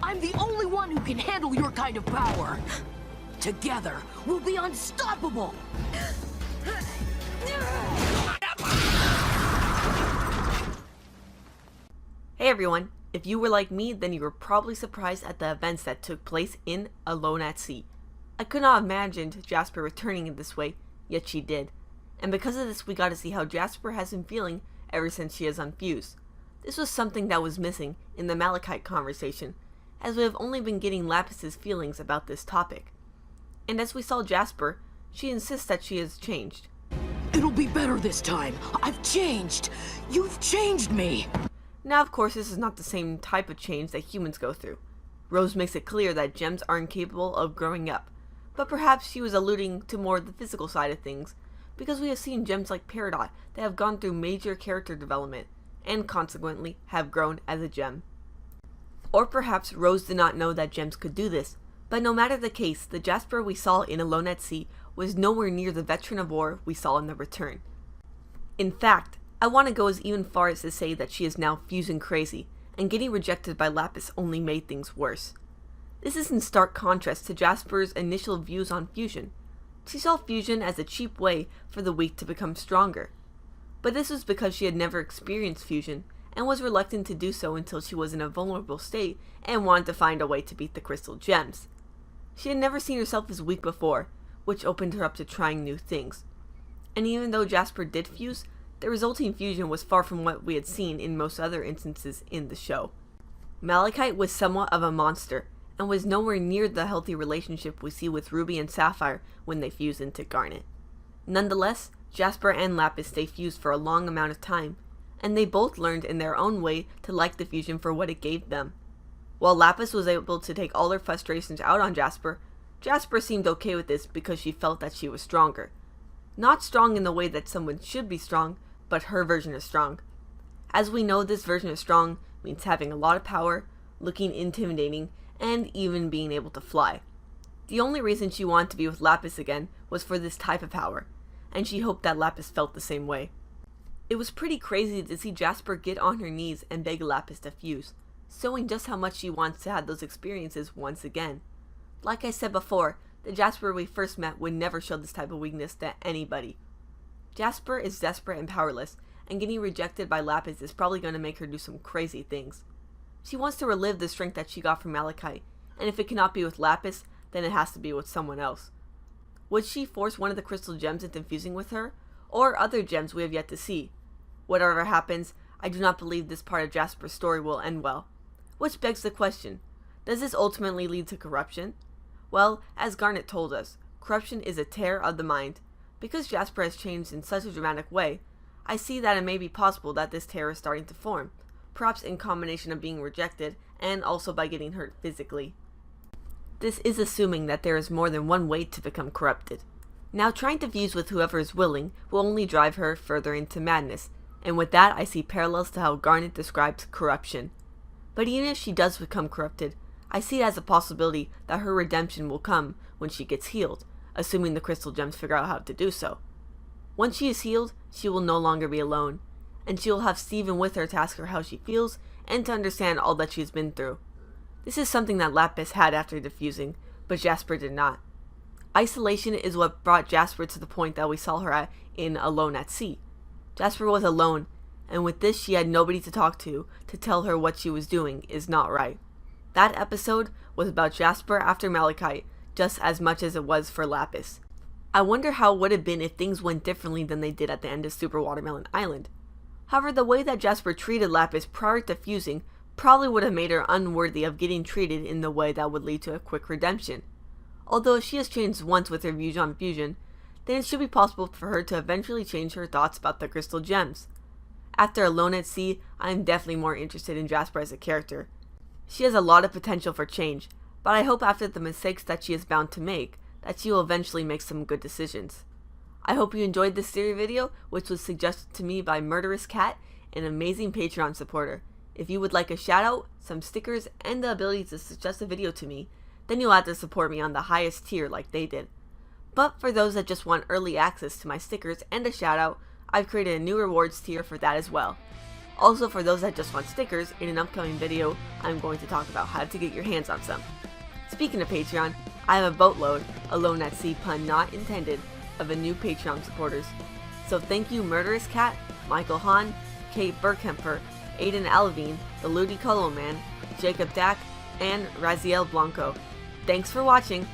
I'm the only one who can handle your kind of power. Together, we'll be unstoppable! Hey everyone, if you were like me, then you were probably surprised at the events that took place in Alone at Sea. I could not have imagined Jasper returning in this way, yet she did. And because of this, we got to see how Jasper has been feeling ever since she has unfused. This was something that was missing in the Malachite conversation, as we have only been getting Lapis's feelings about this topic. And as we saw Jasper, she insists that she has changed. It'll be better this time. I've changed. You've changed me. Now, of course, this is not the same type of change that humans go through. Rose makes it clear that gems aren't capable of growing up, but perhaps she was alluding to more of the physical side of things, because we have seen gems like Peridot that have gone through major character development, and consequently have grown as a gem. Or perhaps Rose did not know that gems could do this, but no matter the case, the Jasper we saw in Alone at Sea was nowhere near the veteran of war we saw in The Return. In fact, I want to go as even far as to say that she is now fusion crazy, and getting rejected by Lapis only made things worse. This is in stark contrast to Jasper's initial views on fusion. She saw fusion as a cheap way for the weak to become stronger. But this was because she had never experienced fusion, and was reluctant to do so until she was in a vulnerable state and wanted to find a way to beat the crystal gems. She had never seen herself as weak before, which opened her up to trying new things. And even though Jasper did fuse, the resulting fusion was far from what we had seen in most other instances in the show. Malachite was somewhat of a monster, and was nowhere near the healthy relationship we see with Ruby and Sapphire when they fuse into Garnet. Nonetheless, Jasper and Lapis stay fused for a long amount of time, and they both learned in their own way to like the fusion for what it gave them. While Lapis was able to take all her frustrations out on Jasper, Jasper seemed okay with this because she felt that she was stronger. Not strong in the way that someone should be strong, but her version of strong. As we know, this version of strong means having a lot of power, looking intimidating, and even being able to fly. The only reason she wanted to be with Lapis again was for this type of power, and she hoped that Lapis felt the same way. It was pretty crazy to see Jasper get on her knees and beg Lapis to fuse, showing just how much she wants to have those experiences once again. Like I said before, the Jasper we first met would never show this type of weakness to anybody. Jasper is desperate and powerless, and getting rejected by Lapis is probably going to make her do some crazy things. She wants to relive the strength that she got from Malachite, and if it cannot be with Lapis, then it has to be with someone else. Would she force one of the crystal gems into fusing with her, or other gems we have yet to see? Whatever happens, I do not believe this part of Jasper's story will end well. Which begs the question, does this ultimately lead to corruption? Well, as Garnet told us, corruption is a tear of the mind. Because Jasper has changed in such a dramatic way, I see that it may be possible that this tear is starting to form, perhaps in combination of being rejected and also by getting hurt physically. This is assuming that there is more than one way to become corrupted. Now, trying to fuse with whoever is willing will only drive her further into madness, and with that I see parallels to how Garnet describes corruption. But even if she does become corrupted, I see it as a possibility that her redemption will come when she gets healed, assuming the crystal gems figure out how to do so. Once she is healed, she will no longer be alone, and she will have Steven with her to ask her how she feels and to understand all that she has been through. This is something that Lapis had after defusing, but Jasper did not. Isolation is what brought Jasper to the point that we saw her at in Alone at Sea. Jasper was alone, and with this she had nobody to talk to tell her what she was doing is not right. That episode was about Jasper after Malachite, just as much as it was for Lapis. I wonder how it would have been if things went differently than they did at the end of Super Watermelon Island. However, the way that Jasper treated Lapis prior to fusing probably would have made her unworthy of getting treated in the way that would lead to a quick redemption. Although if she has changed once with her views on fusion, then it should be possible for her to eventually change her thoughts about the crystal gems. After Alone at Sea, I am definitely more interested in Jasper as a character. She has a lot of potential for change, but I hope after the mistakes that she is bound to make, that she will eventually make some good decisions. I hope you enjoyed this theory video, which was suggested to me by Murderous Cat, an amazing Patreon supporter. If you would like a shout out, some stickers, and the ability to suggest a video to me, then you'll have to support me on the highest tier like they did. But for those that just want early access to my stickers and a shout out, I've created a new rewards tier for that as well. Also, for those that just want stickers, in an upcoming video, I'm going to talk about how to get your hands on some. Speaking of Patreon, I have a boatload, alone at sea pun not intended, of a new Patreon supporters. So thank you Murderous Cat, Michael Hahn, Kate Burkemper, Aiden Alvin, the Ludi Colo Man, Jacob Dack, and Raziel Blanco. Thanks for watching!